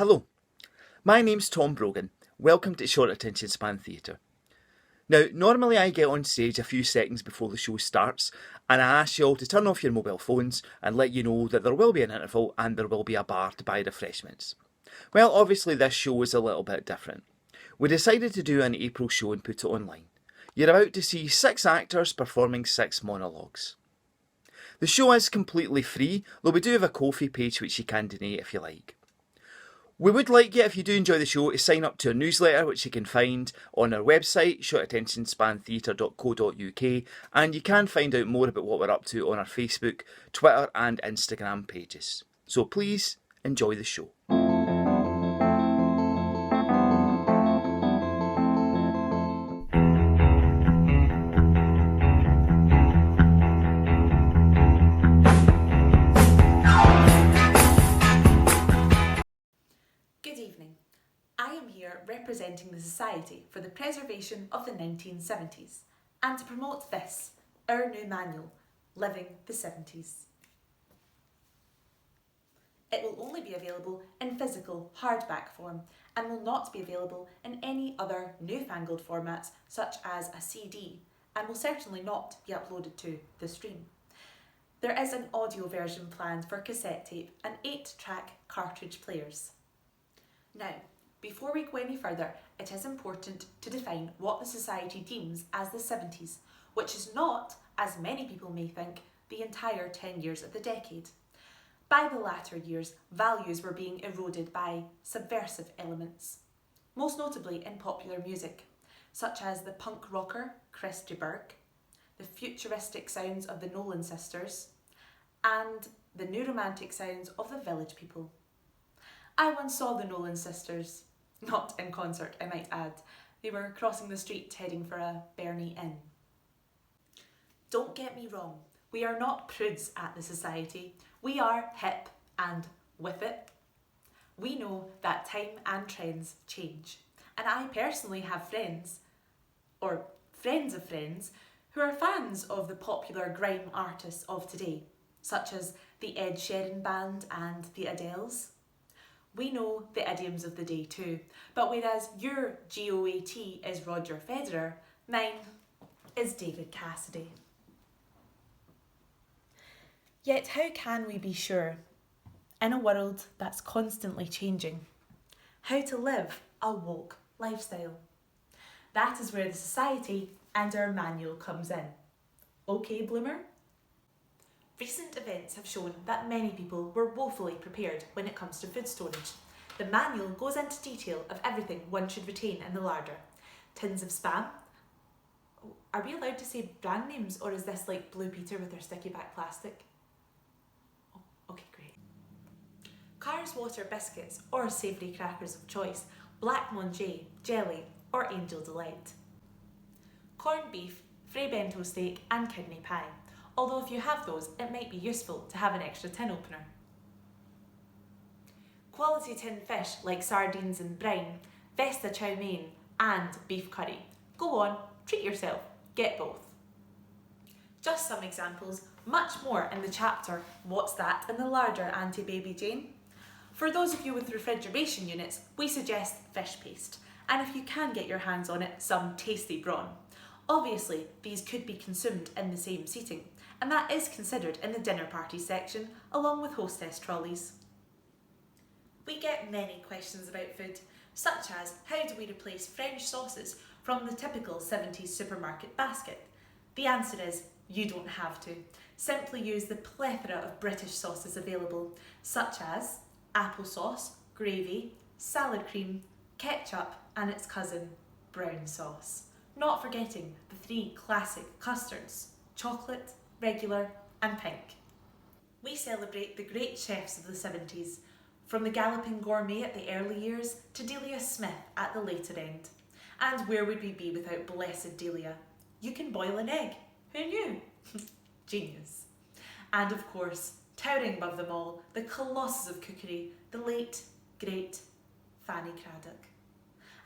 Hello, my name's Tom Brogan. Welcome to Short Attention Span Theatre. Now, normally I get on stage a few seconds before the show starts and I ask you all to turn off your mobile phones and let you know that there will be an interval and there will be a bar to buy refreshments. Well, obviously this show is a little bit different. We decided to do an April show and put it online. You're about to see 6 actors performing 6 monologues. The show is completely free, though we do have a Ko-fi page which you can donate if you like. We would like you, if you do enjoy the show, to sign up to our newsletter, which you can find on our website, shortattentionspantheatre.co.uk, and you can find out more about what we're up to on our Facebook, Twitter and Instagram pages. So please, enjoy the show. Representing the Society for the Preservation of the 1970s and to promote this, our new manual, Living the 70s. It will only be available in physical hardback form and will not be available in any other newfangled formats such as a CD and will certainly not be uploaded to the stream. There is an audio version planned for cassette tape and 8-track cartridge players. Now, before we go any further, it is important to define what the Society deems as the 70s, which is not, as many people may think, the entire 10 years of the decade. By the latter years, values were being eroded by subversive elements, most notably in popular music, such as the punk rocker Christy Burke, the futuristic sounds of the Nolan Sisters, and the new romantic sounds of the Village People. I once saw the Nolan Sisters. Not in concert, I might add. They were crossing the street heading for a Bernie Inn. Don't get me wrong, we are not prudes at the Society. We are hip and with it. We know that time and trends change. And I personally have friends, or friends of friends, who are fans of the popular grime artists of today, such as the Ed Sheeran Band and the Adeles. We know the idioms of the day too, but whereas your GOAT is Roger Federer, mine is David Cassidy. Yet how can we be sure, in a world that's constantly changing, how to live a woke lifestyle? That is where the Society and our manual comes in. Okay, Bloomer? Recent events have shown that many people were woefully prepared when it comes to food storage. The manual goes into detail of everything one should retain in the larder. Tins of Spam. Are we allowed to say brand names, or is this like Blue Peter with their sticky back plastic? Oh, okay, great. Carr's Water biscuits or savoury crackers of choice, Black Monjay, jelly or Angel Delight. Corned beef, Frey bento steak and kidney pie. Although if you have those, it might be useful to have an extra tin opener. Quality tinned fish like sardines and brine, Vesta chow mein and beef curry. Go on, treat yourself, get both. Just some examples, much more in the chapter What's That in the Larder, Auntie Baby Jane? For those of you with refrigeration units, we suggest fish paste, and if you can get your hands on it, some tasty brawn. Obviously, these could be consumed in the same seating, and that is considered in the dinner party section, along with hostess trolleys. We get many questions about food, such as how do we replace French sauces from the typical 70s supermarket basket? The answer is you don't have to. Simply use the plethora of British sauces available, such as applesauce, gravy, salad cream, ketchup, and its cousin, brown sauce. Not forgetting the 3 classic custards, chocolate, regular and pink. We celebrate the great chefs of the 70s, from the Galloping Gourmet at the early years to Delia Smith at the later end. And where would we be without blessed Delia? You can boil an egg. Who knew? Genius. And of course, towering above them all, the colossus of cookery, the late, great Fanny Craddock.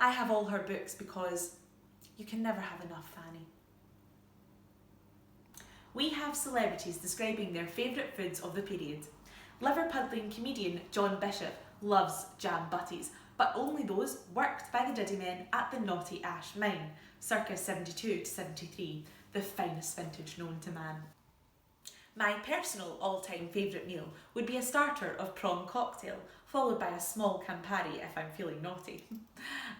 I have all her books because you can never have enough Fanny. We have celebrities describing their favourite foods of the period. Liverpudlian comedian John Bishop loves jam butties, but only those worked by the Diddy men at the Naughty Ash mine, circa 72 to 73, the finest vintage known to man. My personal all-time favourite meal would be a starter of prawn cocktail, followed by a small Campari if I'm feeling naughty.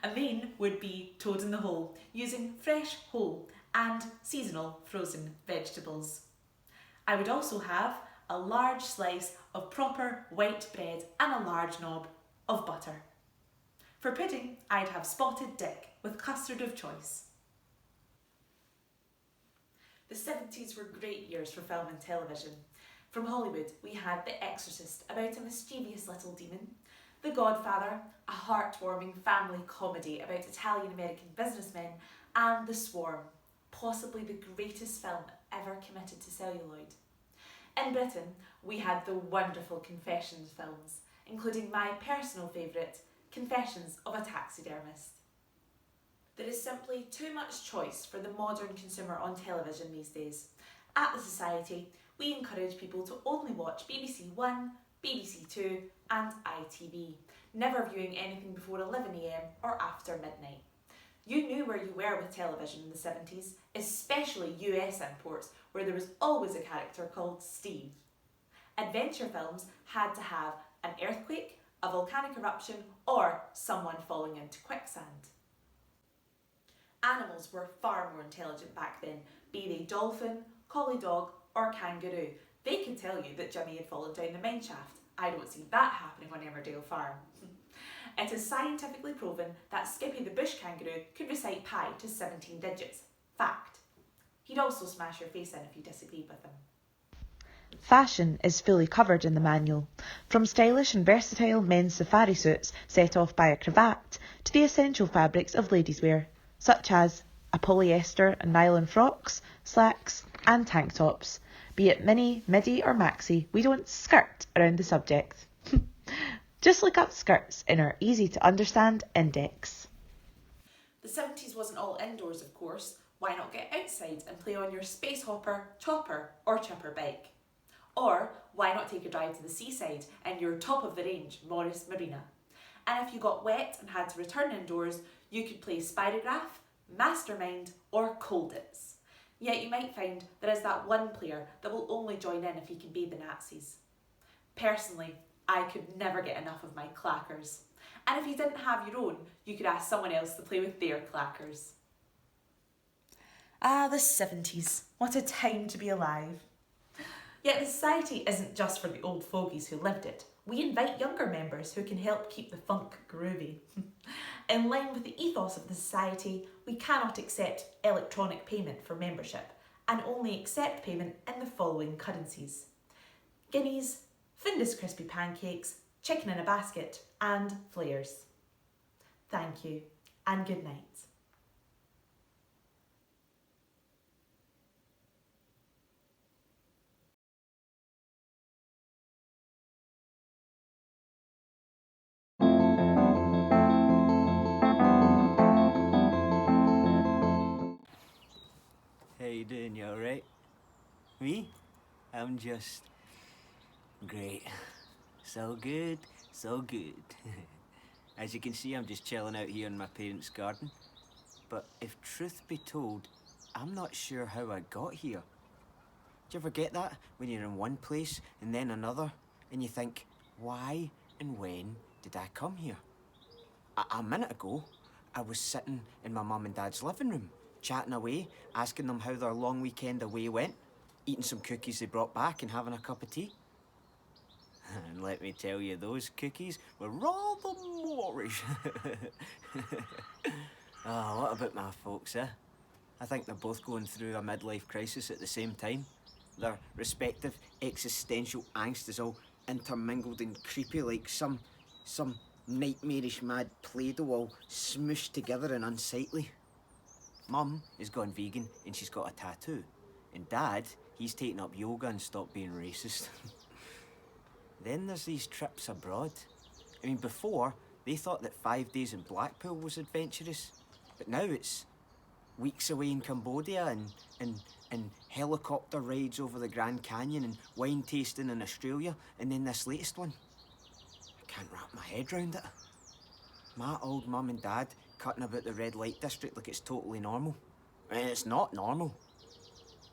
A main would be toad in the hole, using fresh, whole and seasonal frozen vegetables. I would also have a large slice of proper white bread and a large knob of butter. For pudding, I'd have spotted dick with custard of choice. The 70s were great years for film and television. From Hollywood, we had The Exorcist, about a mischievous little demon, The Godfather, a heartwarming family comedy about Italian-American businessmen, and The Swarm, possibly the greatest film ever committed to celluloid. In Britain, we had the wonderful Confessions films, including my personal favourite, Confessions of a Taxidermist. There is simply too much choice for the modern consumer on television these days. At the Society, we encourage people to only watch BBC One, BBC Two and ITV, never viewing anything before 11 AM or after midnight. You knew where you were with television in the 70s, especially US imports, where there was always a character called Steve. Adventure films had to have an earthquake, a volcanic eruption, or someone falling into quicksand. Animals were far more intelligent back then, be they dolphin, collie dog or kangaroo. They could tell you that Jimmy had fallen down the mine shaft. I don't see that happening on Emmerdale Farm. It is scientifically proven that Skippy the bush kangaroo could recite pi to 17 digits. Fact. He'd also smash your face in if you disagreed with him. Fashion is fully covered in the manual, from stylish and versatile men's safari suits set off by a cravat to the essential fabrics of ladies' wear, such as a polyester and nylon frocks, slacks and tank tops. Be it mini, midi or maxi, we don't skirt around the subject. Just look up skirts in our easy to understand index. The 70s wasn't all indoors, of course. Why not get outside and play on your space hopper, chopper or chipper bike? Or why not take a drive to the seaside in your top-of-the-range Morris Marina? And if you got wet and had to return indoors, you could play Spirograph, Mastermind or Colditz. Yet you might find there is that one player that will only join in if he can be the Nazis. Personally, I could never get enough of my clackers. And if you didn't have your own, you could ask someone else to play with their clackers. Ah, the 70s. What a time to be alive. Yet the Society isn't just for the old fogies who lived it. We invite younger members who can help keep the funk groovy. In line with the ethos of the Society, we cannot accept electronic payment for membership and only accept payment in the following currencies: guineas, Findus crispy pancakes, chicken in a basket and flares. Thank you and good night. How you doing? You alright? Me? I'm just great. So good, so good. As you can see, I'm just chilling out here in my parents' garden. But if truth be told, I'm not sure how I got here. Do you ever get that? When you're in one place and then another, and you think, why and when did I come here? A minute ago, I was sitting in my mum and dad's living room, chatting away, asking them how their long weekend away went, eating some cookies they brought back and having a cup of tea. And let me tell you, those cookies were rather moorish. Oh, what about my folks, eh? I think they're both going through a midlife crisis at the same time. Their respective existential angst is all intermingled and creepy like some nightmarish mad Play-Doh all smooshed together and unsightly. Mum is gone vegan and she's got a tattoo. And Dad, he's taken up yoga and stopped being racist. Then there's these trips abroad. I mean, before, they thought that 5 days in Blackpool was adventurous. But now it's weeks away in Cambodia and helicopter rides over the Grand Canyon and wine tasting in Australia, and then this latest one. I can't wrap my head round it. My old mum and dad cutting about the red light district like it's totally normal. And it's not normal.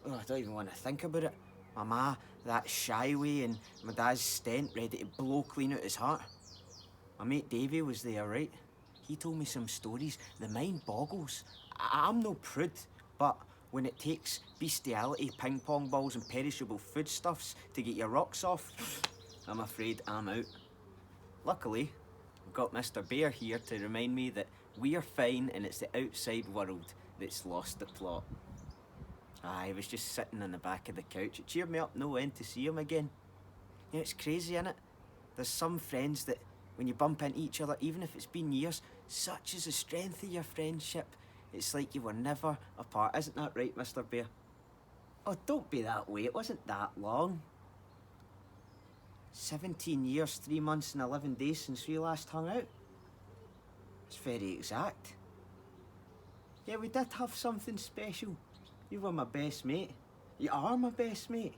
Oh, I don't even want to think about it. My ma, that shy way, and my dad's stent ready to blow clean out his heart. My mate Davey was there, right? He told me some stories. The mind boggles. I'm no prude, but when it takes bestiality, ping pong balls and perishable foodstuffs to get your rocks off, I'm afraid I'm out. Luckily, I've got Mr. Bear here to remind me that we're fine and it's the outside world that's lost the plot. I was just sitting on the back of the couch. It cheered me up no end to see him again. You know, it's crazy, innit? There's some friends that, when you bump into each other, even if it's been years, such is the strength of your friendship. It's like you were never apart. Isn't that right, Mr. Bear? Oh, don't be that way. It wasn't that long. 17 years, 3 months and 11 days since we last hung out. It's very exact. Yeah, we did have something special. You were my best mate. You are my best mate.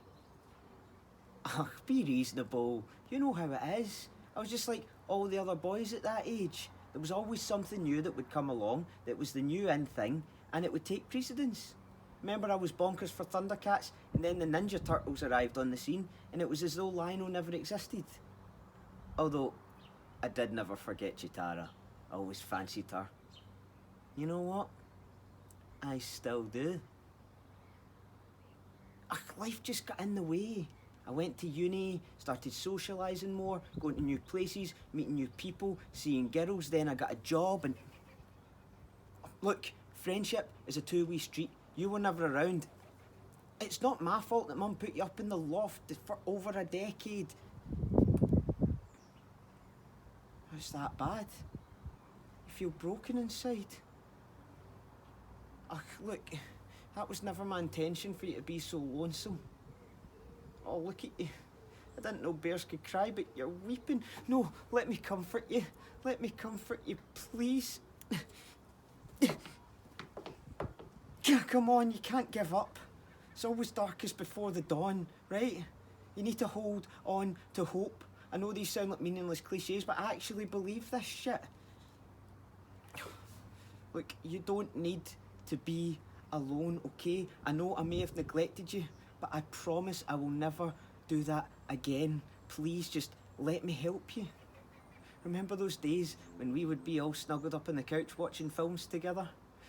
Ugh, be reasonable. You know how it is. I was just like all the other boys at that age. There was always something new that would come along, that was the new in thing, and it would take precedence. Remember, I was bonkers for Thundercats, and then the Ninja Turtles arrived on the scene, and it was as though Lionel never existed. Although, I did never forget Chitara. I always fancied her. You know what? I still do. Ugh, life just got in the way. I went to uni, started socialising more, going to new places, meeting new people, seeing girls, then I got a job and... Look, friendship is a two-way street. You were never around. It's not my fault that Mum put you up in the loft for over a decade. It's that bad. You feel broken inside. Ugh, look, that was never my intention for you to be so lonesome. Oh, look at you. I didn't know bears could cry, but you're weeping. No, let me comfort you. Let me comfort you, please. Come on, you can't give up. It's always darkest before the dawn, right? You need to hold on to hope. I know these sound like meaningless cliches, but I actually believe this shit. Look, you don't need to be alone, okay? I know I may have neglected you, but I promise I will never do that again. Please just let me help you. Remember those days when we would be all snuggled up on the couch watching films together?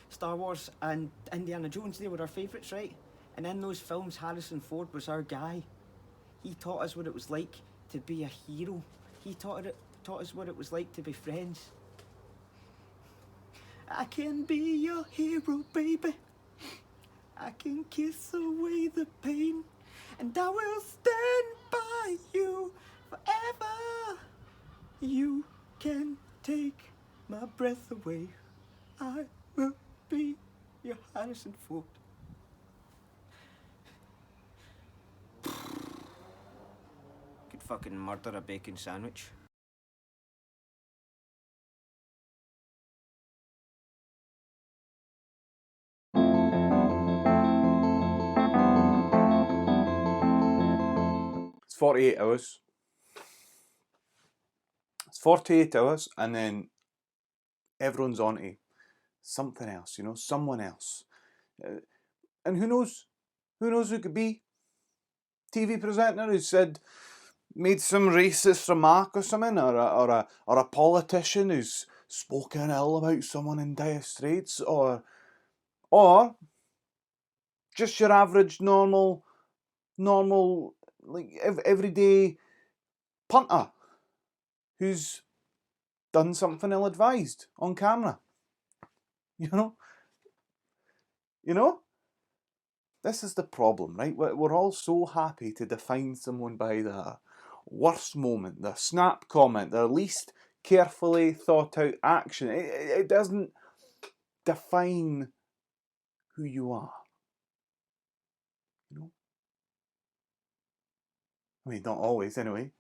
Star Wars and Indiana Jones, they were our favourites, right? And in those films, Harrison Ford was our guy. He taught us what it was like to be a hero. He taught us what it was like to be friends. I can be your hero, baby. I can kiss away the pain, and I will stand by you forever. You can take my breath away. I will be your Harrison Ford. Could fucking murder a bacon sandwich. It's 48 hours. It's 48 hours, and then everyone's on to something else, you know, someone else. And who knows? Who knows who it could be? TV presenter who made some racist remark or something, or a politician who's spoken ill about someone in dire straits, or just your average normal like everyday punter who's done something ill-advised on camera. You know? This is the problem, right? We're all so happy to define someone by their worst moment, their snap comment, their least carefully thought out action. It doesn't define who you are. You know? I mean, not always, anyway.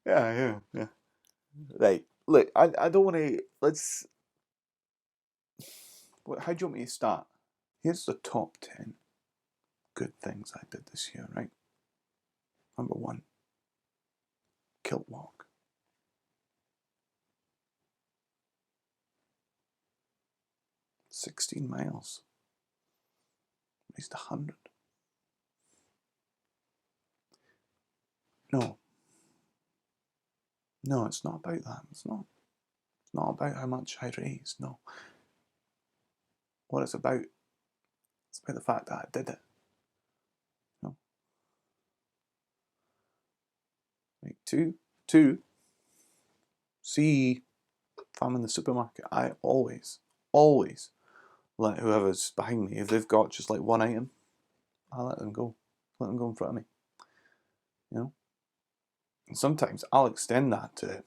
Yeah. Right. Look, I don't want to... How do you want me to start? Here's the top 10 good things I did this year, right? Number 1. Kilt walk. "16 miles. At least 100. No. No, it's not about that. It's not about how much I raised, no. What it's about the fact that I did it. No. Right, two. See, if I'm in the supermarket, I always let whoever's behind me, if they've got just like one item, I let them go. Let them go in front of me. You know? And sometimes I'll extend that to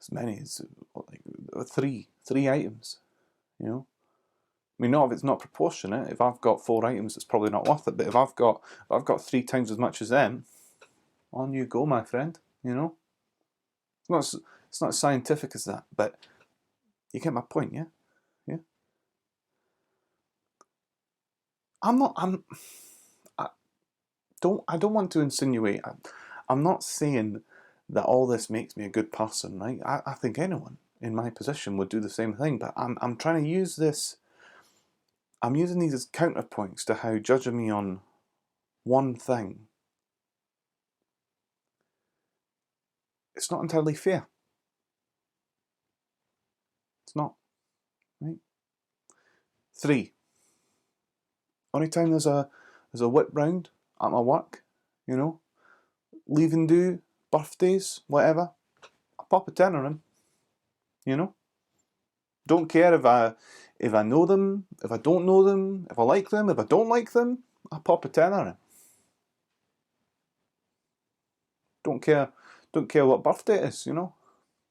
as many as like three items. You know? I mean, not if it's not proportionate. If I've got 4 items, it's probably not worth it. But if I've got 3 times as much as them, on you go, my friend. You know? It's not as scientific as that, but you get my point, yeah? Yeah? I don't want to insinuate. I'm not saying that all this makes me a good person, right? I think anyone in my position would do the same thing, but I'm trying to use this. I'm using these as counterpoints to how judging me on one thing, it's not entirely fair. It's not, right? 3. Only time there's a whip round at my work, you know, leaving do, birthdays, whatever, I pop a tenner in, you know. Don't care if I know them, if I don't know them, if I like them, if I don't like them, I pop a tenner in. Don't care what birthday it is, you know.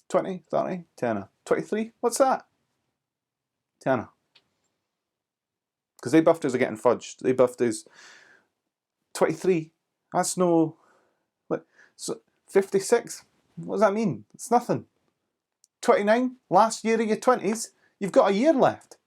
20, 30, tenner. 23, what's that? Tenner. Because their birthdays are getting fudged. Their birthdays, 23, that's no, what, so 56, what does that mean? It's nothing. 29, last year of your 20s, you've got a year left.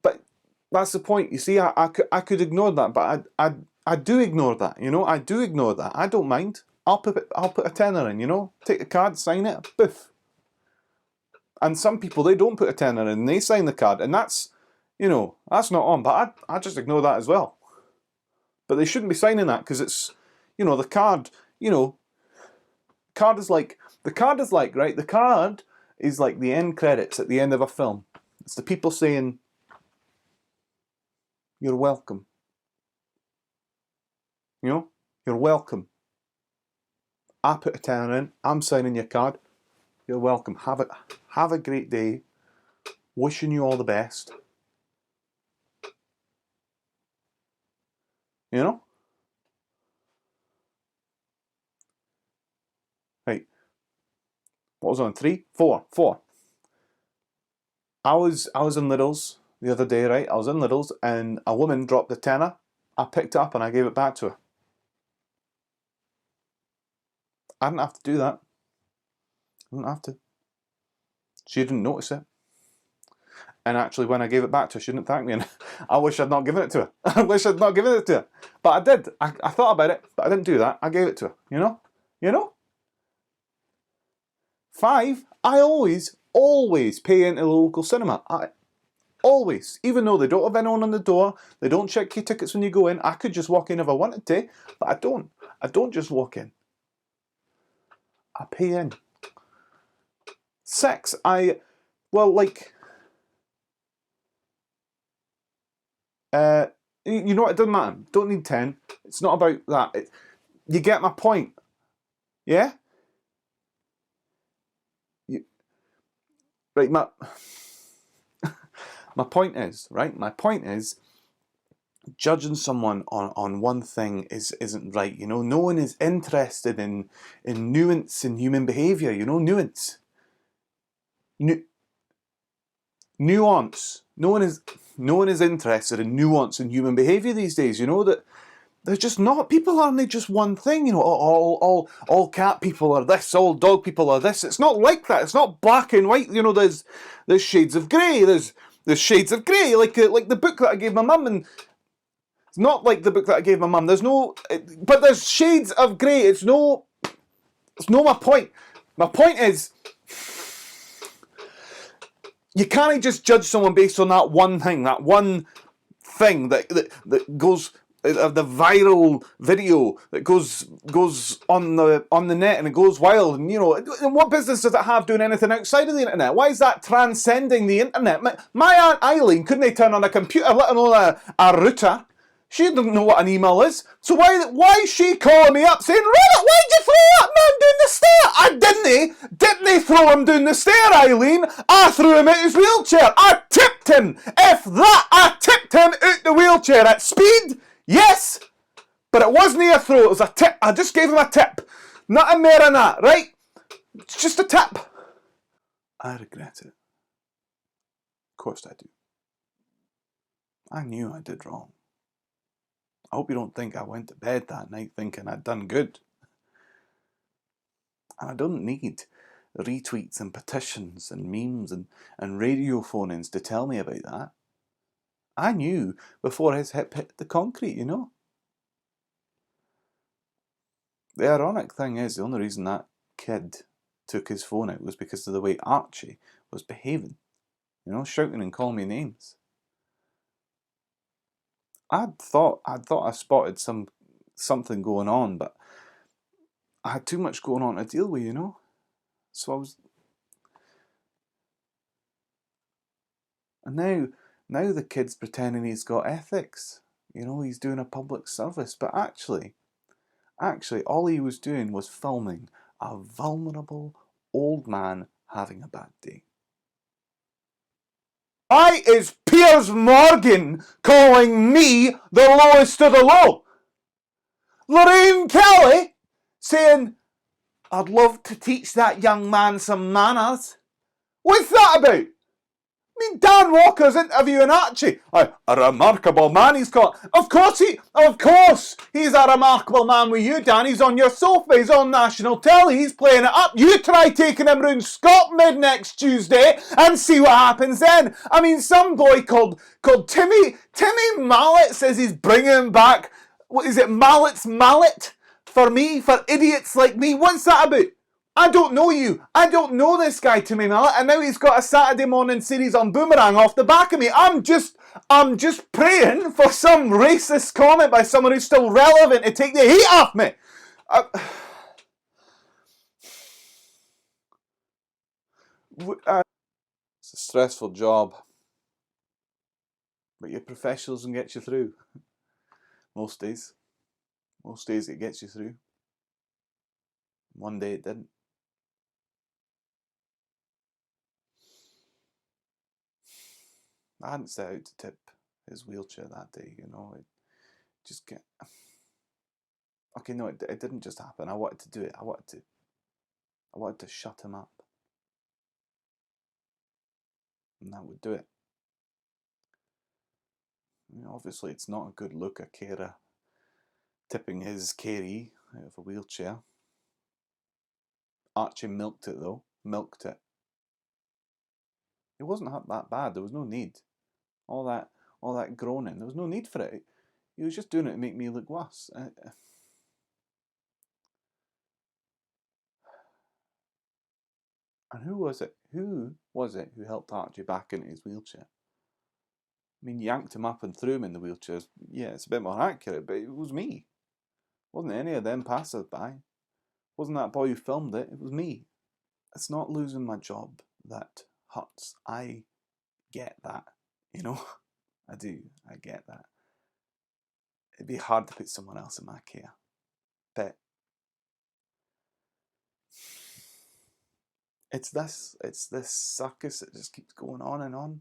But that's the point. You see, I could ignore that, but I do ignore that. You know, I do ignore that. I don't mind. I'll put a tenner in. You know, take the card, sign it, boof. And some people, they don't put a tenner in, they sign the card, and that's, you know, that's not on. But I just ignore that as well. But they shouldn't be signing that because it's, you know, the card. You know, the card is like right. The card is like the end credits at the end of a film. It's the people saying, "You're welcome." You know, you're welcome. I put a tenner in. I'm signing your card. You're welcome. Have a great day. Wishing you all the best. You know? Right. What was on? 3? 4. I was in Lidl's the other day, right? I was in Lidl's and a woman dropped a tenner. I picked it up and I gave it back to her. I didn't have to do that. I didn't have to. She didn't notice it. And actually, when I gave it back to her, she didn't thank me. And I wish I'd not given it to her. I wish I'd not given it to her. But I did. I thought about it, but I didn't do that. I gave it to her. You know? You know? 5, I always pay into the local cinema. Always. Even though they don't have anyone on the door, they don't check your tickets when you go in. I could just walk in if I wanted to, but I don't. I don't just walk in. I pay in. 6, you know what, it doesn't matter. Don't need 10. It's not about that. You get my point. Yeah? Right, my point is, right? My point is, judging someone on one thing isn't right. You know, no one is interested in nuance in human behaviour. You know, nuance. Nuance. No one is interested in nuance in human behaviour these days. You know that they're just not. People aren't just one thing. You know, all cat people are this. All dog people are this. It's not like that. It's not black and white. You know, there's shades of grey. There's shades of grey. Like the book that I gave my mum, and It's not like the book that I gave my mum. There's no... But there's shades of grey. It's no my point. My point is, you can't just judge someone based on that one thing that goes... the viral video that goes on the net and it goes wild, and and what business does it have doing anything outside of the internet? Why is that transcending the internet? My Aunt Eileen couldn't turn on a computer, let alone a router. She doesn't know what an email is. So why is she calling me up saying, Robert, why'd you throw that man down the stair? I didn't throw him down the stair, Eileen. I threw him out his wheelchair. I tipped him. I tipped him out the wheelchair at speed. Yes, but it wasn't a throw, it was a tip. I just gave him a tip. Nothing more than that, right? It's just a tip. I regret it. Of course I do. I knew I did wrong. I hope you don't think I went to bed that night thinking I'd done good. And I don't need retweets and petitions and memes and radio phone-ins to tell me about that. I knew before his hip hit the concrete, The ironic thing is, the only reason that kid took his phone out was because of the way Archie was behaving. Shouting and calling me names. I thought I spotted something going on, but I had too much going on to deal with, So I was... And now the kid's pretending he's got ethics. He's doing a public service. But actually, all he was doing was filming a vulnerable old man having a bad day. Why is Piers Morgan calling me the lowest of the low? Lorraine Kelly saying, I'd love to teach that young man some manners. What's that about? Dan Walker's interviewing Archie. A remarkable man he's called. Of course he's a remarkable man with you, Dan. He's on your sofa, he's on national telly, he's playing it up. You try taking him round Scotland next Tuesday and see what happens then. Some boy called Timmy Mallet says he's bringing back, what is it, Mallet's Mallet? For idiots like me. What's that about? I don't know you. I don't know this guy, Timmy Mallet, and now he's got a Saturday morning series on Boomerang off the back of me. I'm just praying for some racist comment by someone who's still relevant to take the heat off me. It's a stressful job, but you're professionals and get you through. Most days it gets you through. One day it didn't. I hadn't set out to tip his wheelchair that day, it just get... Okay, no, it didn't just happen. I wanted to do it. I wanted to shut him up. And that would do it. Obviously it's not a good look, a carer tipping his carey out of a wheelchair. Archie milked it though. Milked it. It wasn't that bad. There was no need. All that groaning. There was no need for it. He was just doing it to make me look worse. And who was it? Who helped Archie back into his wheelchair? Yanked him up and threw him in the wheelchair. Yeah, it's a bit more accurate, but it was me. It wasn't any of them passers-by. It wasn't that boy who filmed it. It was me. It's not losing my job that hurts. I get that, I do. I get that. It'd be hard to put someone else in my care. But it's this circus that just keeps going on and on.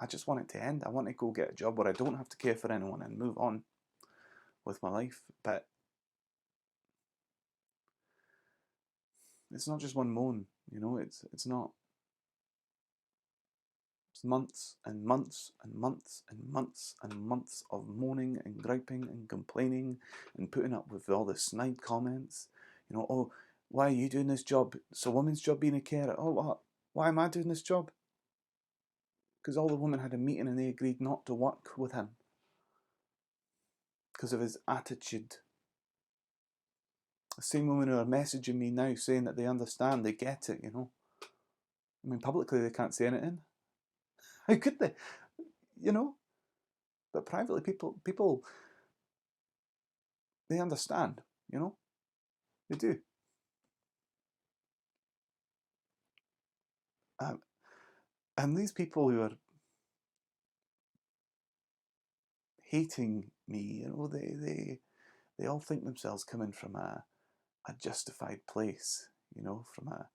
I just want it to end. I want to go get a job where I don't have to care for anyone and move on with my life. But it's not just one moan, it's not. It's months and months and months and months and months of moaning and griping and complaining and putting up with all the snide comments. Oh, why are you doing this job? It's a woman's job being a carer. Oh, what? Why am I doing this job? because all the women had a meeting and they agreed not to work with him because of his attitude. The same women who are messaging me now saying that they understand, they get it, you know. I mean, publicly they can't say anything. How could they? You know? But privately, people, they understand, you know? They do. And these people who are hating me, you know, they all think themselves coming from a justified place, you know, from a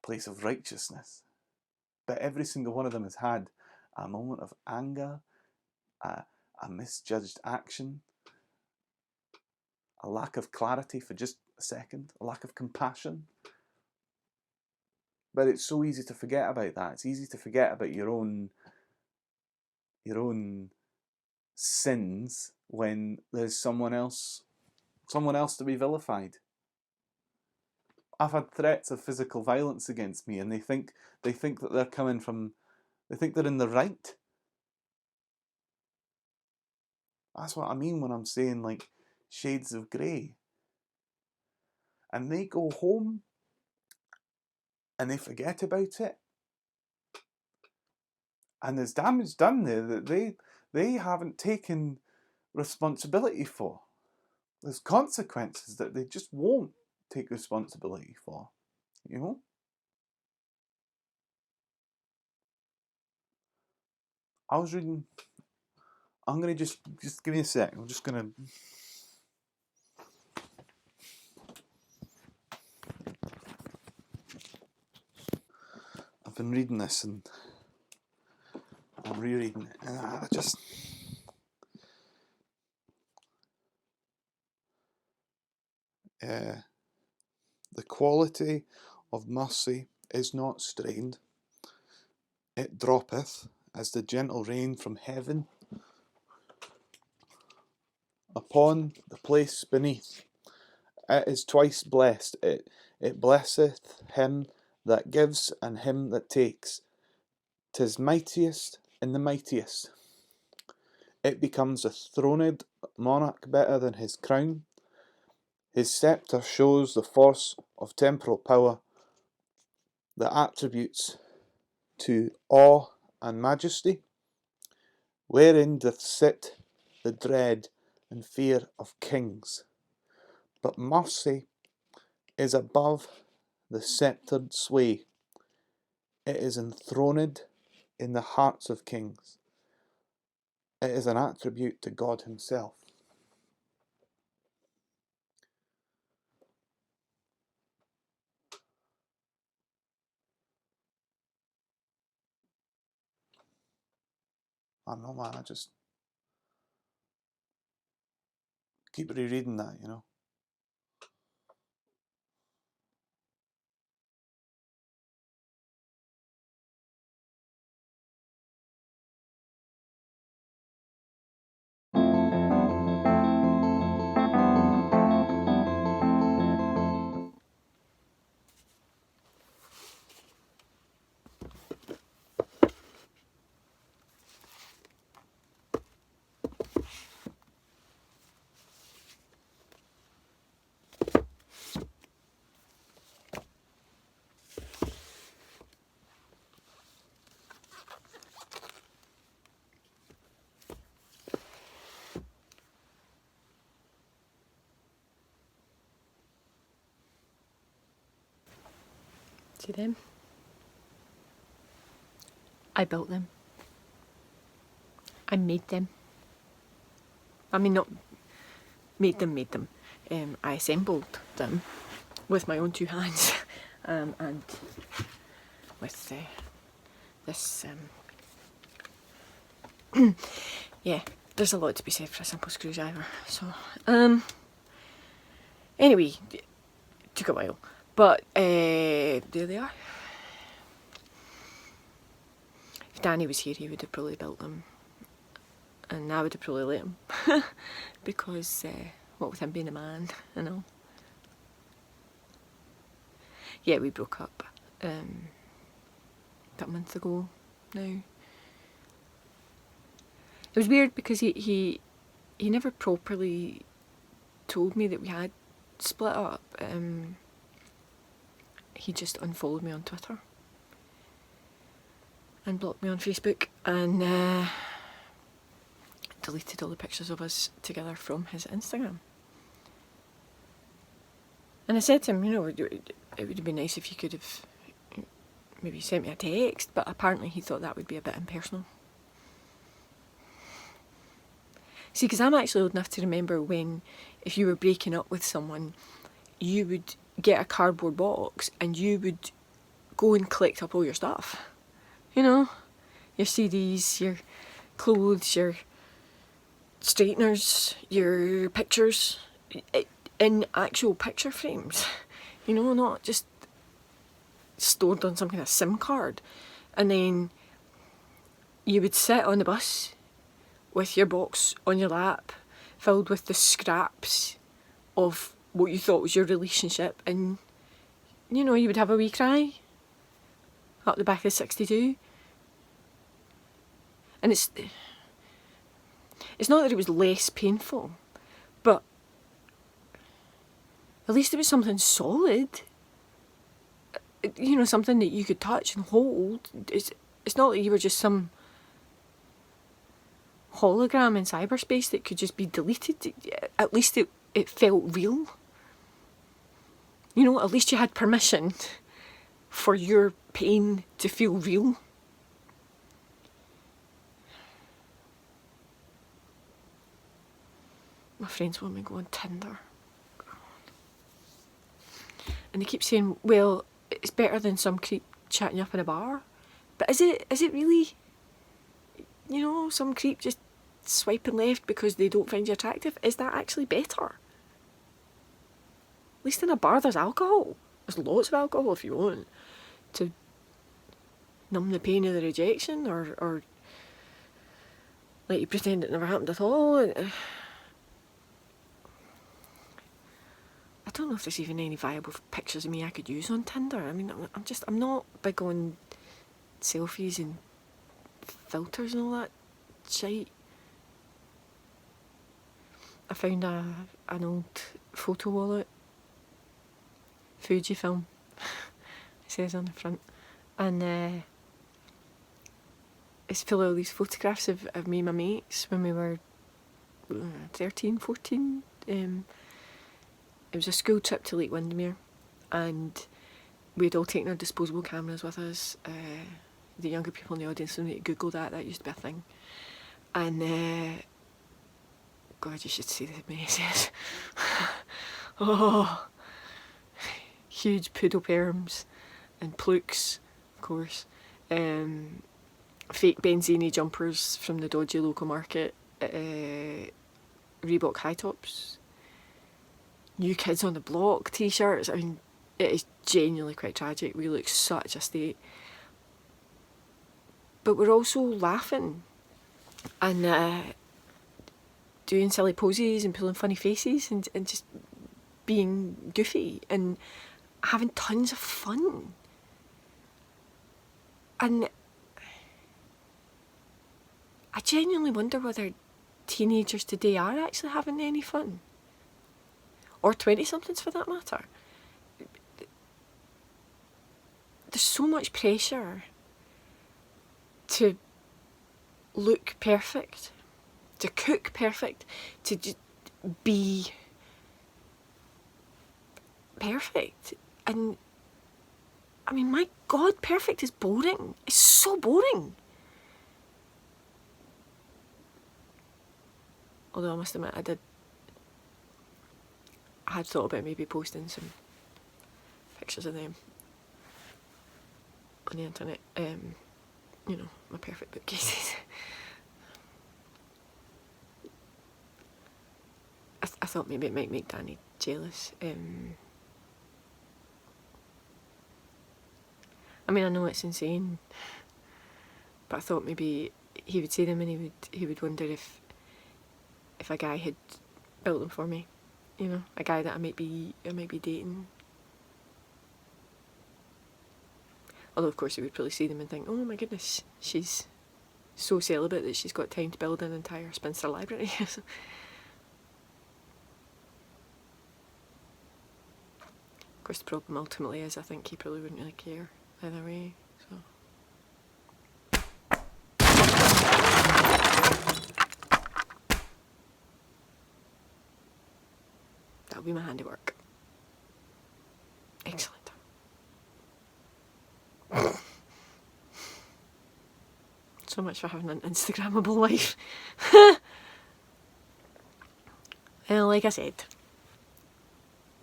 place of righteousness. But every single one of them has had a moment of anger, a misjudged action, a lack of clarity for just a second, a lack of compassion. But it's so easy to forget about that. It's easy to forget about your own sins when there's someone else to be vilified. I've had threats of physical violence against me, and they think that they're coming from, they think they're in the right. That's what I mean when I'm saying like shades of grey. And they go home and they forget about it. And there's damage done there that they haven't taken responsibility for. There's consequences that they just won't take responsibility for, you know? I was reading, I'm going to just give me a sec, I'm just going to... I've been reading this and I'm rereading it, and I just... the quality of mercy is not strained. It droppeth as the gentle rain from heaven upon the place beneath. It is twice blessed. It blesseth him that gives and him that takes. 'Tis mightiest in the mightiest. It becomes a throned monarch better than his crown. His sceptre shows the force of temporal power, the attributes to awe and majesty, wherein doth sit the dread and fear of kings. But mercy is above the sceptred sway. It is enthroned in the hearts of kings. It is an attribute to God himself. I don't know, man, I just keep rereading that, you know. See them? I built them. I made them. I mean, not made them. I assembled them with my own two hands, and with this. Yeah, there's a lot to be said for a simple screwdriver. So, anyway, it took a while, but there they are. If Danny was here, he would have probably built them, and I would have probably let him, because what with him being a man and all. Yeah, we broke up about a month ago, now. It was weird because he never properly told me that we had split up. He just unfollowed me on Twitter and blocked me on Facebook and deleted all the pictures of us together from his Instagram. And I said to him, it would have been nice if you could have maybe sent me a text, but apparently he thought that would be a bit impersonal. See, because I'm actually old enough to remember when, if you were breaking up with someone, you would get a cardboard box and you would go and collect up all your stuff. Your CDs, your clothes, your straighteners, your pictures, in actual picture frames. Not just stored on some kind of SIM card. And then you would sit on the bus with your box on your lap, filled with the scraps of what you thought was your relationship, and you would have a wee cry up the back of 62. And it's not that it was less painful, but at least it was something solid. Something that you could touch and hold. It's not that you were just some hologram in cyberspace that could just be deleted. At least it felt real. At least you had permission for your pain to feel real. My friends want me to go on Tinder. And they keep saying, well, it's better than some creep chatting you up in a bar. But is it really? Some creep just swiping left because they don't find you attractive. Is that actually better? At least in a bar there's alcohol. There's lots of alcohol if you want to numb the pain of the rejection or let you pretend it never happened at all. I don't know if there's even any viable pictures of me I could use on Tinder. I mean, I'm not big on selfies and filters and all that shite. I found an old photo wallet, Fujifilm, it says on the front, and it's full of all these photographs of me and my mates when we were 13, 14. It was a school trip to Lake Windermere, and we'd all taken our disposable cameras with us. The younger people in the audience don't need to Google that used to be a thing. And God, you should see the messes. Oh, huge poodle perms and plukes, of course. Fake Benzini jumpers from the dodgy local market. Reebok high tops. New Kids on the Block t-shirts. I mean, it is genuinely quite tragic. We look such a state. But we're also laughing and doing silly poses and pulling funny faces and just being goofy and having tons of fun. And I genuinely wonder whether teenagers today are actually having any fun. Or 20-somethings for that matter. There's so much pressure to look perfect, to cook perfect, to just be perfect. And I mean, my God, perfect is boring. It's so boring. Although I must admit, I had thought about maybe posting some pictures of them on the internet. My perfect bookcases. I thought maybe it might make Danny jealous. I mean, I know it's insane, but I thought maybe he would see them and he would wonder if a guy had built them for me. A guy that I might be dating. Although, of course, you would probably see them and think, oh my goodness, she's so celibate that she's got time to build an entire spinster library. Of course, the problem ultimately is I think he probably wouldn't really care either way. So. That'll be my handiwork. Excellent. So much for having an Instagrammable life. Well, like I said,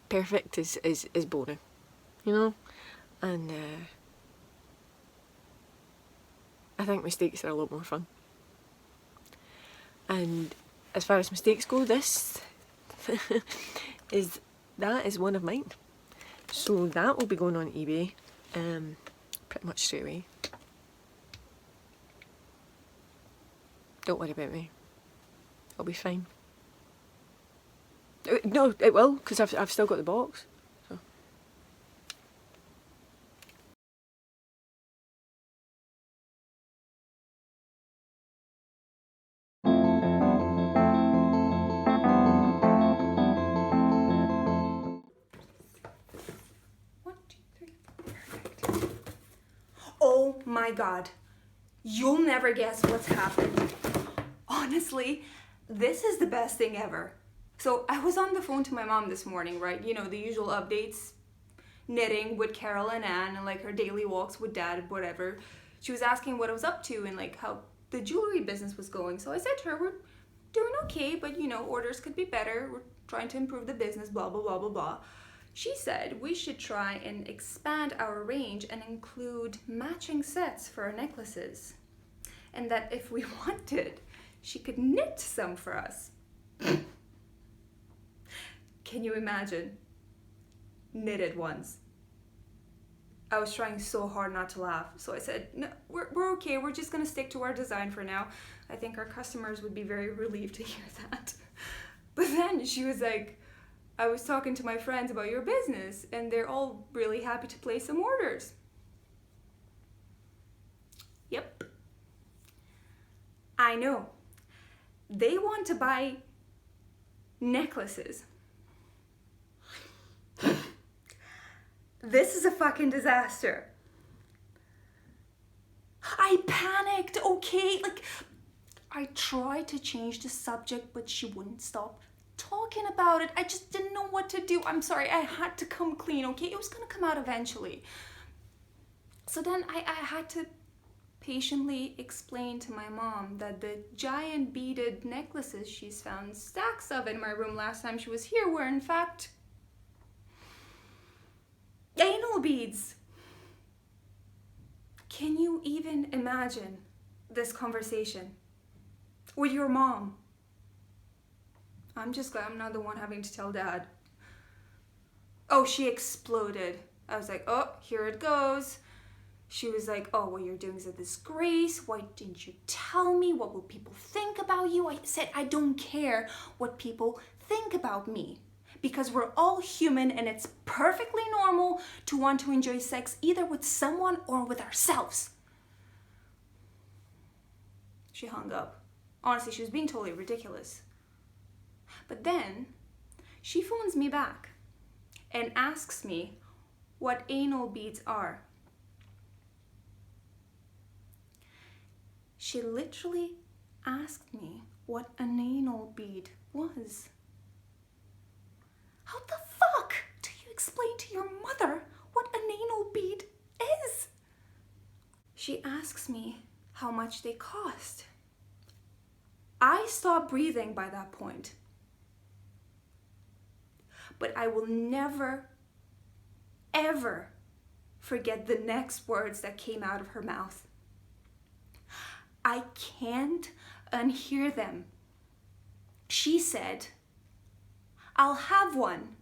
perfect is boring, you know? And I think mistakes are a lot more fun. And as far as mistakes go, this is one of mine. So that will be going on eBay pretty much straight away. Don't worry about me. I'll be fine. No, it will, because I've still got the box. So. One, two, three. Perfect. Oh my god. You'll never guess what's happened. Honestly, this is the best thing ever. So I was on the phone to my mom this morning, right? You know, the usual updates. Knitting with Carol and Anne and like her daily walks with Dad, whatever. She was asking what I was up to and like how the jewelry business was going. So I said to her, we're doing okay, but you know, orders could be better. We're trying to improve the business, blah, blah, blah, blah, blah. She said we should try and expand our range and include matching sets for our necklaces. And that if we wanted, she could knit some for us. Can you imagine? Knitted ones. I was trying so hard not to laugh, so I said, no, we're okay, we're just gonna stick to our design for now. I think our customers would be very relieved to hear that. But then she was like, I was talking to my friends about your business, and they're all really happy to place some orders. Yep. I know. They want to buy necklaces. This is a fucking disaster. I panicked, okay? Like, I tried to change the subject, but she wouldn't stop talking about it. I just didn't know what to do. I'm sorry, I had to come clean, okay? It was gonna come out eventually. So then I had to patiently explain to my mom that the giant beaded necklaces she's found stacks of in my room last time she was here were in fact anal beads. Can you even imagine this conversation with your mom? I'm just glad I'm not the one having to tell Dad. Oh, she exploded. I was like, oh, here it goes. She was like, oh, what you're doing is a disgrace. Why didn't you tell me? What will people think about you? I said, I don't care what people think about me. Because we're all human and it's perfectly normal to want to enjoy sex either with someone or with ourselves. She hung up. Honestly, she was being totally ridiculous. But then she phones me back and asks me what anal beads are. She literally asked me what an anal bead was. How the fuck do you explain to your mother what an anal bead is? She asks me how much they cost. I stopped breathing by that point. But I will never, ever forget the next words that came out of her mouth. I can't unhear them. She said, I'll have one.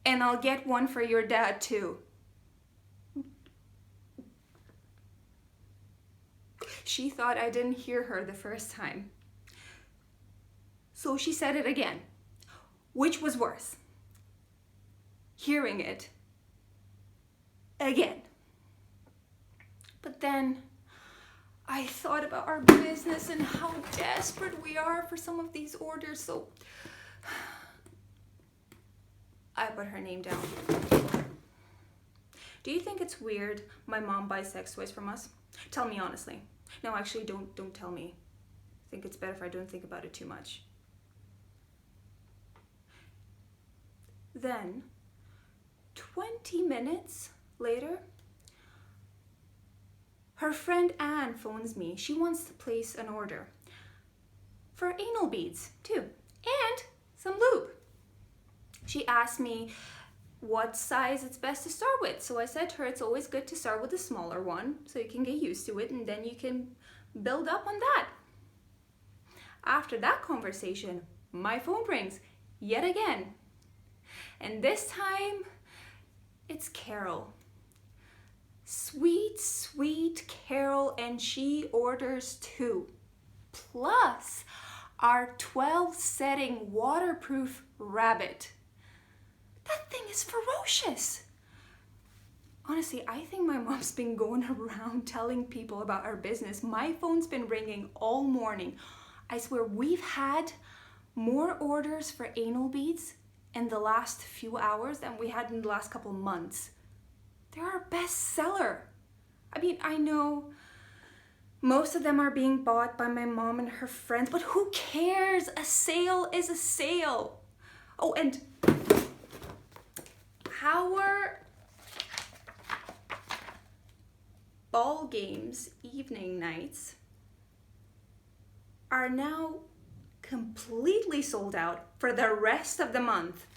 And I'll get one for your dad too. She thought I didn't hear her the first time. So she said it again. Which was worse? Hearing it again. But then I thought about our business and how desperate we are for some of these orders, so I put her name down. Do you think it's weird my mom buys sex toys from us? Tell me honestly. No, actually, don't tell me. I think it's better if I don't think about it too much. Then, 20 minutes later, her friend Anne phones me. She wants to place an order for anal beads too, and some lube. She asked me what size it's best to start with. So I said to her, it's always good to start with a smaller one so you can get used to it and then you can build up on that. After that conversation, my phone rings yet again. And this time, it's Carol. Sweet, sweet Carol, and she orders 2. Plus, our 12-setting waterproof rabbit. That thing is ferocious. Honestly, I think my mom's been going around telling people about our business. My phone's been ringing all morning. I swear, we've had more orders for anal beads in the last few hours than we had in the last couple months. They're our best seller. I mean, I know most of them are being bought by my mom and her friends, but who cares? A sale is a sale. Oh, and our ball games evening nights are now completely sold out for the rest of the month.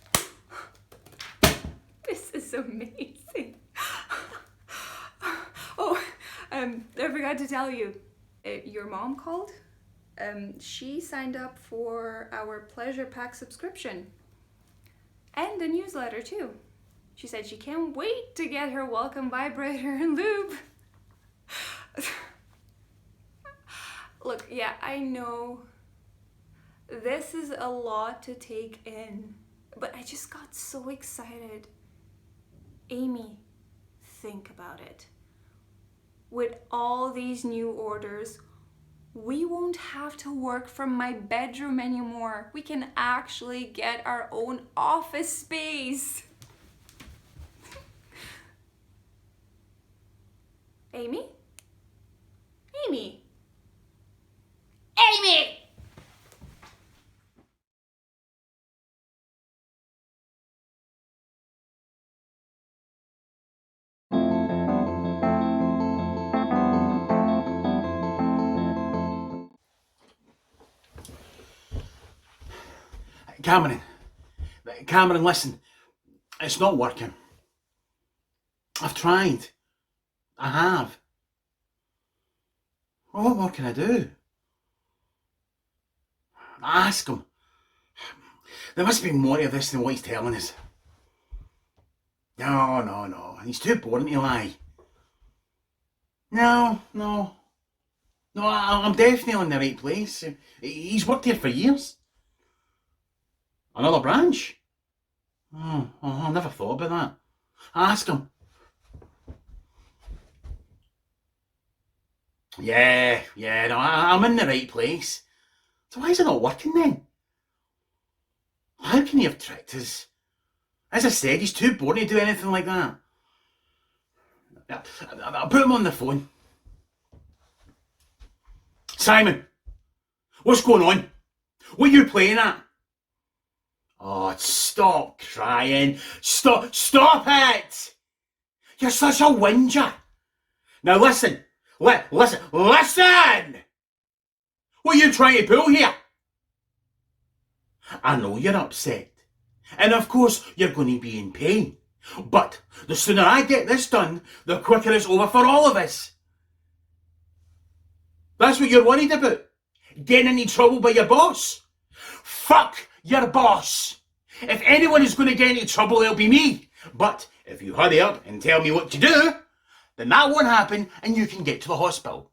This is amazing. Oh, I forgot to tell you, your mom called. She signed up for our Pleasure Pack subscription and the newsletter too. She said she can't wait to get her welcome vibrator and lube. Look, yeah, I know this is a lot to take in, but I just got so excited. Amy, think about it. With all these new orders, we won't have to work from my bedroom anymore. We can actually get our own office space. Amy? Amy! Amy! Cameron, listen, it's not working. I've tried. I have. Well, what more can I do? Ask him. There must be more to this than what he's telling us. No. He's too boring to lie. No. I'm definitely in the right place. He's worked here for years. Another branch? Oh, I never thought about that. Ask him. Yeah, no, I'm in the right place. So why is it not working then? How can he have tricked us? As I said, he's too boring to do anything like that. I'll put him on the phone. Simon, what's going on? What are you playing at? Oh, stop crying. Stop it! You're such a whinger. Now listen. Listen! What are you trying to pull here? I know you're upset. And of course, you're going to be in pain. But the sooner I get this done, the quicker it's over for all of us. That's what you're worried about? Getting into trouble by your boss? Fuck your boss! If anyone is going to get into trouble, it'll be me. But if you hurry up and tell me what to do, then that won't happen and you can get to the hospital.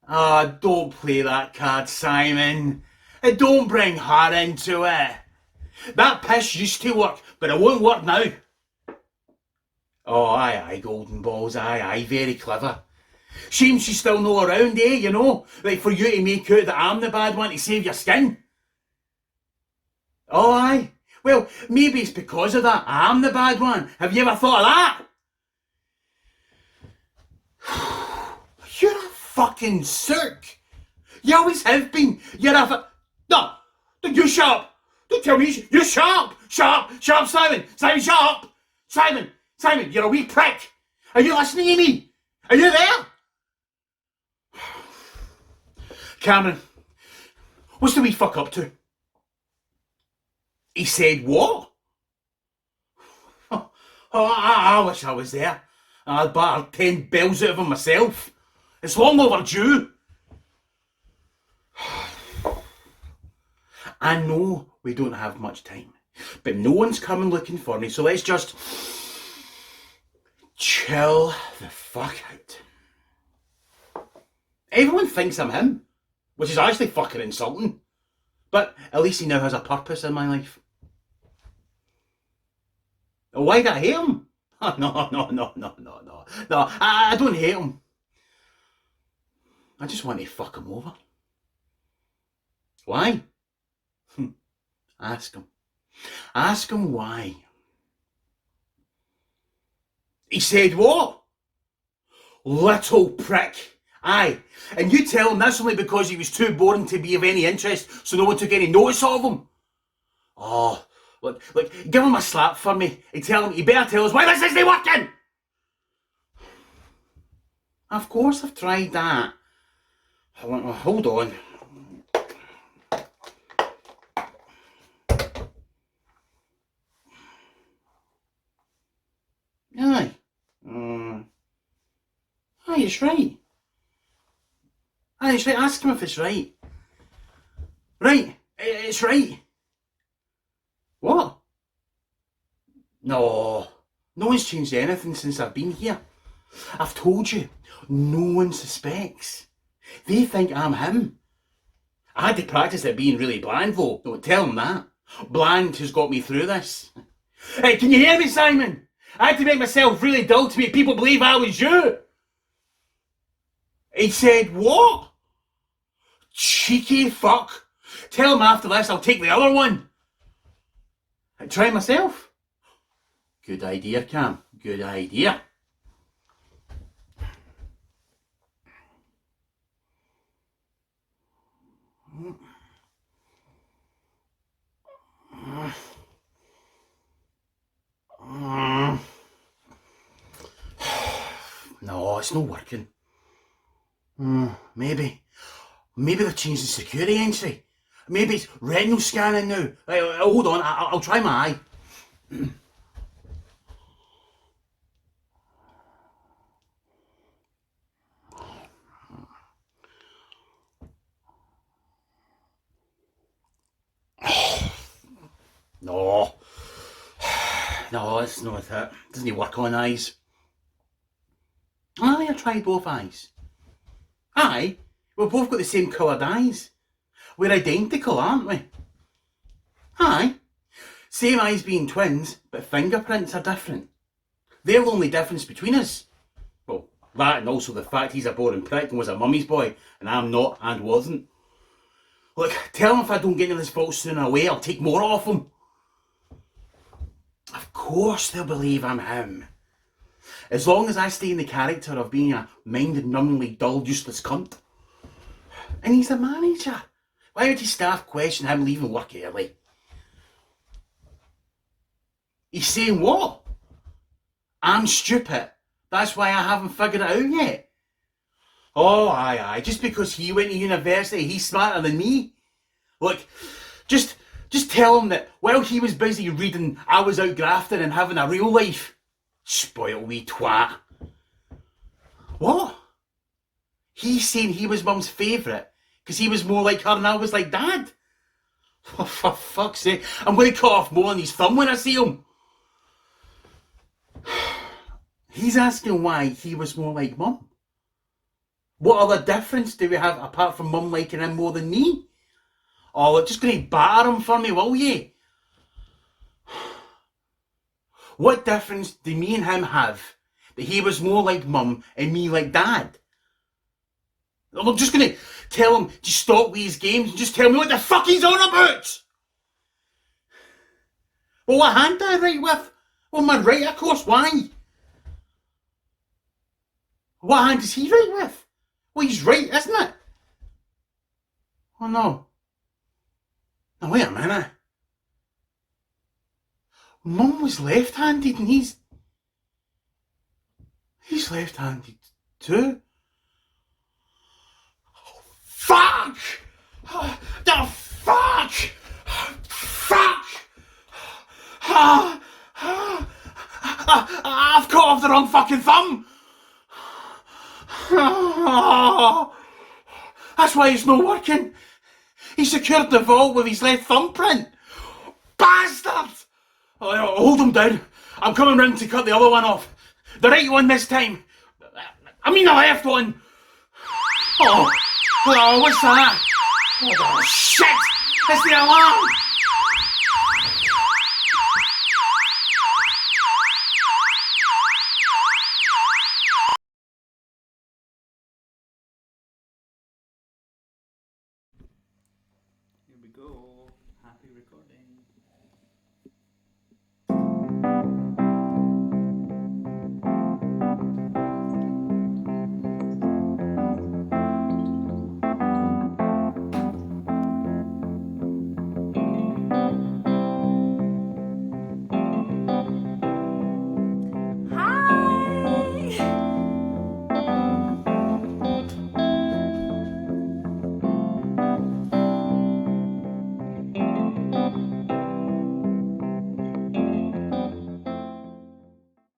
Don't play that card, Simon. Don't bring her into it. That piss used to work, but it won't work now. Oh, aye, golden balls, aye, very clever. Shame she's still no around, you know? Like, for you to make out that I'm the bad one to save your skin. Oh, aye. Well, maybe it's because of that I'm the bad one. Have you ever thought of that? You're a fucking sook. You always have been. You're a No, you shut up. Don't tell me you shut up. Shut up, Simon. Simon, shut up. Simon, you're a wee prick. Are you listening to me? Are you there? Cameron, what's the wee fuck up to? He said what? Oh, I wish I was there. I'd batter 10 bells out of him myself. It's long overdue. I know we don't have much time, but no one's coming looking for me, so let's just chill the fuck out. Everyone thinks I'm him, which is actually fucking insulting, but at least he now has a purpose in my life. Why did I hate him? Oh, no, I don't hate him. I just want to fuck him over. Why? Ask him. Ask him why. He said what? Little prick. Aye. And you tell him that's only because he was too boring to be of any interest, so no one took any notice of him. Oh, look, give him a slap for me and tell him he better tell us why this isn't working. Of course I've tried that. Hold on. Aye. Aye, it's right. Aye, it's right. Ask him if it's right. Right. It's right. What? No one's changed anything since I've been here. I've told you, no one suspects. They think I'm him. I had to practice at being really bland though. Don't tell them that. Bland has got me through this. Hey, can you hear me, Simon? I had to make myself really dull to make people believe I was you. He said, what? Cheeky fuck. Tell him after this I'll take the other one. I'd try myself. Good idea, Cam. Good idea. No, it's not working. Maybe they've changed the security entry. Maybe it's retinal scanning now. Hold on, I'll try my eye. No, it's not it. Doesn't work on eyes. I tried both eyes. Aye, we've both got the same coloured eyes. We're identical, aren't we? Aye. Same eyes being twins, but fingerprints are different. They're the only difference between us. Well, that and also the fact he's a boring prick and was a mummy's boy, and I'm not and wasn't. Look, tell him if I don't get into this vault sooner away, I'll take more off him. Of course they'll believe I'm him. As long as I stay in the character of being a mind-numbingly dull, useless cunt. And he's the manager. Why would his staff question him leaving work early? He's saying what? I'm stupid. That's why I haven't figured it out yet. Oh, aye. Just because he went to university, he's smarter than me. Look, just tell him that while he was busy reading, I was out grafting and having a real life. Spoiled wee twat. What? He's saying he was Mum's favourite because he was more like her and I was like Dad. Oh, for fuck's sake, I'm going to cut off more on his thumb when I see him. He's asking why he was more like Mum. What other difference do we have apart from Mum liking him more than me? Oh, just going to batter him for me, will ye? What difference do me and him have that he was more like mum and me like dad? I'm just gonna tell him to stop with his games and just tell me what the fuck he's on about! Well, what hand do I write with? Well, my right, of course, why? What hand does he write with? Well, he's right, isn't it? Oh, no. Now, wait a minute. Mum was left-handed and he's left-handed too. Oh, fuck! The fuck! Fuck! I've cut off the wrong fucking thumb! That's why it's not working. He secured the vault with his left thumbprint. Bastard! Oh, hold him down. I'm coming round to cut the other one off. The right one this time. I mean the left one. Oh, what's that? Oh, shit! It's the alarm! Here we go. Happy recording.